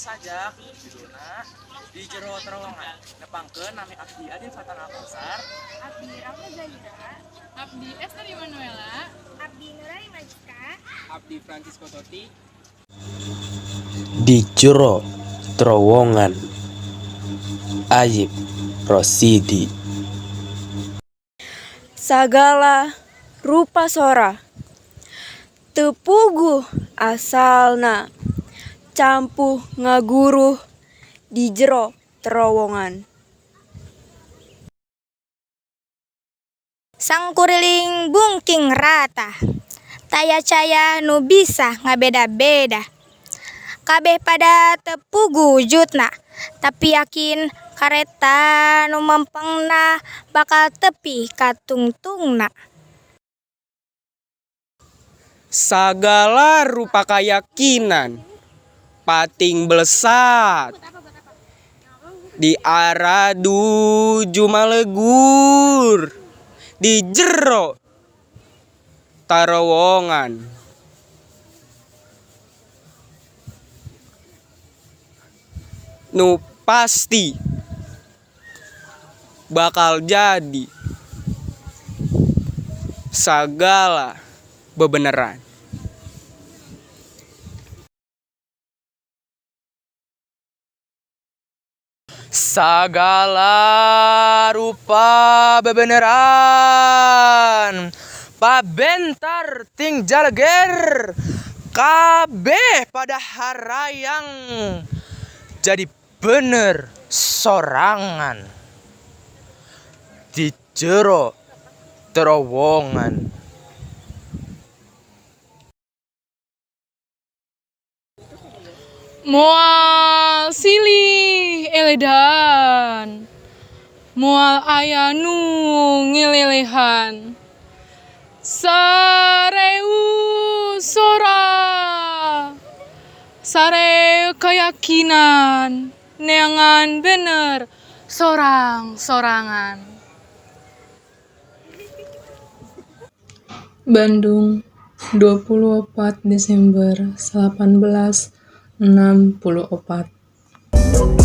sajak judulna di jero terowongan nepangkeun nami abdi adin satana pasar Abdi Rahma Zahira, Abdi Esther Manuela, Abdi Nurai Majka, Abdi Francisco Toti. Di jero terowongan Ayib Rosidi. Sagala rupa sora tepuguh asalna campuh ngaguruh di jero terowongan. Sangkuriling bungking rata, taya-caya nu bisa ngabeda-beda. Kabeh pada tepugu wujudna, tapi yakin kareta nu mempengna bakal tepi ka tungtungna. Sagala rupa keyakinan pating belesat di aradu jumalegur di jero terowongan. Nu pasti bakal jadi sagala bebeneran. Sagala rupa bebeneran pabentar ting jaleger kabeh pada harayang jadi bener sorangan di jero terowongan. moal silih eledan, moal aya nu ngilelehan. Sareu sora, sare keyakinan, neangan bener sorang-sorangan. Bandung, 24 Desember 1864.